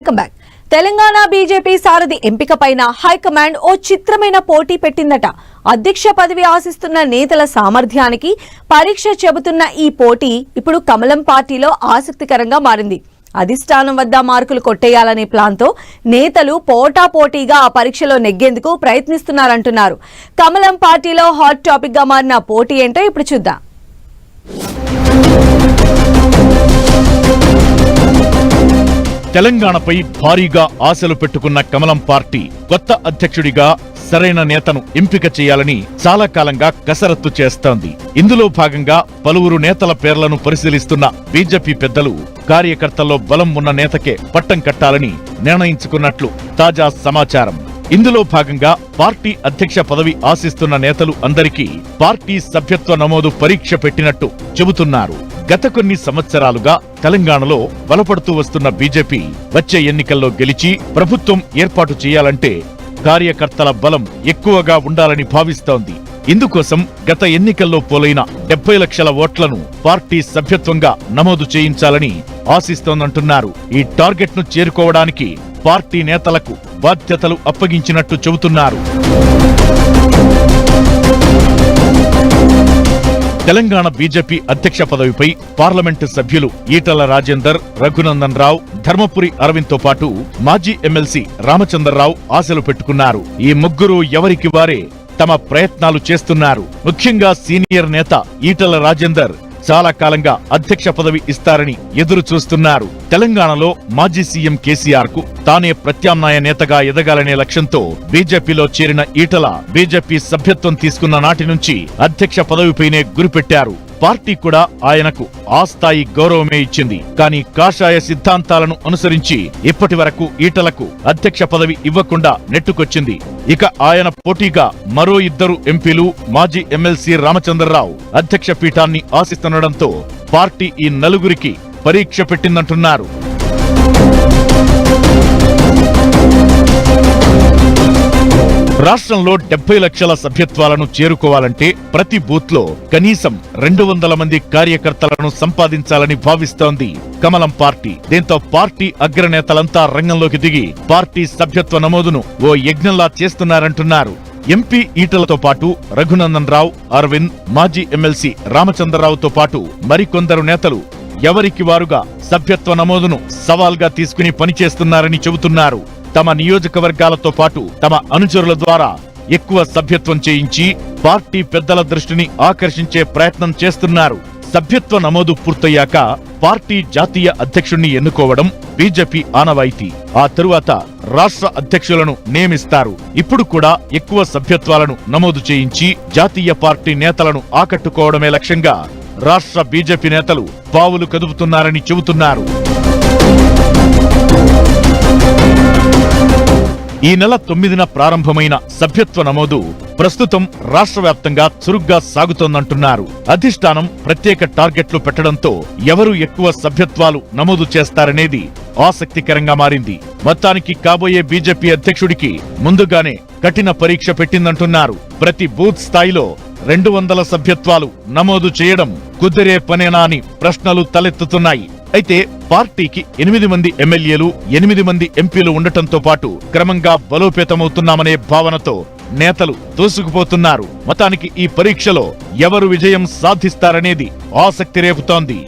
Welcome back. Telangana BJP సారథి ఎంపికపైన high command ఓ చిత్రమైన పోటీ పెట్టిందట. అధ్యక్ష పదవి ఆశిస్తున్న నేతల సామర్థ్యానికి పరీక్ష చెబుతున్న ఈ పోటీ ఇప్పుడు కమలం పార్టీలో ఆసక్తికరంగా మారింది. అధిష్టానం వద్ద మార్కులు కొట్టేయాలనే ప్లాన్తో నేతలు పోటాపోటీగా ఆ పరీక్షలో నెగ్గేందుకు ప్రయత్నిస్తున్నారంటున్నారు. కమలం పార్టీలో హాట్ టాపిక్ గా మారిన పోటీ ఏంటో ఇప్పుడు చూద్దాం. తెలంగాణపై భారీగా ఆశలు పెట్టుకున్న కమలం పార్టీ కొత్త అధ్యక్షుడిగా సరైన నేతను ఎంపిక చేయాలని చాలా కాలంగా కసరత్తు చేస్తోంది. ఇందులో భాగంగా పలువురు నేతల పేర్లను పరిశీలిస్తున్న బీజేపీ పెద్దలు కార్యకర్తల్లో బలం ఉన్న నేతకే పట్టం కట్టాలని నిర్ణయించుకున్నట్లు తాజా సమాచారం. ఇందులో భాగంగా పార్టీ అధ్యక్ష పదవి ఆశిస్తున్న నేతలు అందరికీ పార్టీ సభ్యత్వ నమోదు పరీక్ష పెట్టినట్టు చెబుతున్నారు. గత కొన్ని సంవత్సరాలుగా తెలంగాణలో బలపడుతూ వస్తున్న బీజేపీ వచ్చే ఎన్నికల్లో గెలిచి ప్రభుత్వం ఏర్పాటు చేయాలంటే కార్యకర్తల బలం ఎక్కువగా ఉండాలని భావిస్తోంది. ఇందుకోసం గత ఎన్నికల్లో పోలైన 70 లక్షల ఓట్లను పార్టీ సభ్యత్వంగా నమోదు చేయించాలని ఆశిస్తోందంటున్నారు. ఈ టార్గెట్ ను చేరుకోవడానికి పార్టీ నేతలకు బాధ్యతలు అప్పగించినట్టు చెబుతున్నారు. తెలంగాణ బీజేపీ అధ్యక్ష పదవిపై పార్లమెంటు సభ్యులు ఈటల రాజేందర్, రఘునందన్ రావు, ధర్మపురి అరవింద్ తో పాటు మాజీ ఎమ్మెల్సీ రామచంద్రరావు ఆశలు పెట్టుకున్నారు. ఈ ముగ్గురు ఎవరికి వారే తమ ప్రయత్నాలు చేస్తున్నారు. ముఖ్యంగా సీనియర్ నేత ఈటల రాజేందర్ చాలా కాలంగా అధ్యక్ష పదవి ఇస్తారని ఎదురు చూస్తున్నారు. తెలంగాణలో మాజీ సీఎం కేసీఆర్ కు తానే ప్రత్యామ్నాయ నేతగా ఎదగాలనే లక్ష్యంతో బీజేపీలో చేరిన ఈటల బీజేపీ సభ్యత్వం తీసుకున్న నాటి నుంచి అధ్యక్ష పదవిపైనే గురిపెట్టారు. పార్టీ కూడా ఆయనకు ఆ స్థాయి గౌరవమే ఇచ్చింది. కానీ కాషాయ సిద్ధాంతాలను అనుసరించి ఇప్పటి వరకు ఈటలకు అధ్యక్ష పదవి ఇవ్వకుండా నెట్టుకొచ్చింది. ఇక ఆయన పోటీగా మరో 2 ఎంపీలు మాజీ ఎమ్మెల్సీ రామచంద్రరావు అధ్యక్ష పీఠాన్ని ఆశిస్తుండటంతో పార్టీ ఈ నలుగురికి పరీక్ష పెట్టిందంటున్నారు. రాష్ట్రంలో 70 లక్షల సభ్యత్వాలను చేరుకోవాలంటే ప్రతి బూత్ లో కనీసం 200 మంది కార్యకర్తలను సంపాదించాలని భావిస్తోంది కమలం పార్టీ. దీంతో పార్టీ అగ్రనేతలంతా రంగంలోకి దిగి పార్టీ సభ్యత్వ నమోదును ఓ యజ్ఞంలా చేస్తున్నారంటున్నారు. ఎంపీ ఈటలతో పాటు రఘునందన్ రావు, అరవింద్, మాజీ ఎమ్మెల్సీ రామచంద్రరావుతో పాటు మరికొందరు నేతలు ఎవరికి వారుగా సభ్యత్వ నమోదును సవాల్గా తీసుకుని పనిచేస్తున్నారని చెబుతున్నారు. తమ నియోజకవర్గాలతో పాటు తమ అనుచరుల ద్వారా ఎక్కువ సభ్యత్వం చేయించి పార్టీ పెద్దల దృష్టిని ఆకర్షించే ప్రయత్నం చేస్తున్నారు. సభ్యత్వ నమోదు పూర్తయ్యాక పార్టీ జాతీయ అధ్యక్షుణ్ణి ఎన్నుకోవడం బీజేపీ ఆనవాయితీ. ఆ తరువాత రాష్ట్ర అధ్యక్షులను నియమిస్తారు. ఇప్పుడు కూడా ఎక్కువ సభ్యత్వాలను నమోదు చేయించి జాతీయ పార్టీ నేతలను ఆకట్టుకోవడమే లక్ష్యంగా రాష్ట్ర బీజేపీ నేతలు పావులు కదుపుతున్నారని చెబుతున్నారు. ఈ నెల 9న ప్రారంభమైన సభ్యత్వ నమోదు ప్రస్తుతం రాష్ట్ర వ్యాప్తంగా చురుగ్గా సాగుతోందంటున్నారు. అధిష్టానం ప్రత్యేక టార్గెట్లు పెట్టడంతో ఎవరు ఎక్కువ సభ్యత్వాలు నమోదు చేస్తారనేది ఆసక్తికరంగా మారింది. మొత్తానికి కాబోయే బీజేపీ అధ్యక్షుడికి ముందుగానే కఠిన పరీక్ష పెట్టిందంటున్నారు. ప్రతి బూత్ స్థాయిలో 200 సభ్యత్వాలు నమోదు చేయడం కుదిరే పనేనా అని ప్రశ్నలు తలెత్తుతున్నాయి. అయితే పార్టీకి 8 మంది ఎమ్మెల్యేలు, 8 మంది ఎంపీలు ఉండటంతో పాటు క్రమంగా బలోపేతమవుతున్నామనే భావనతో నేతలు దూసుకుపోతున్నారు. మొత్తానికి ఈ పరీక్షలో ఎవరు విజయం సాధిస్తారనేది ఆసక్తి రేపుతోంది.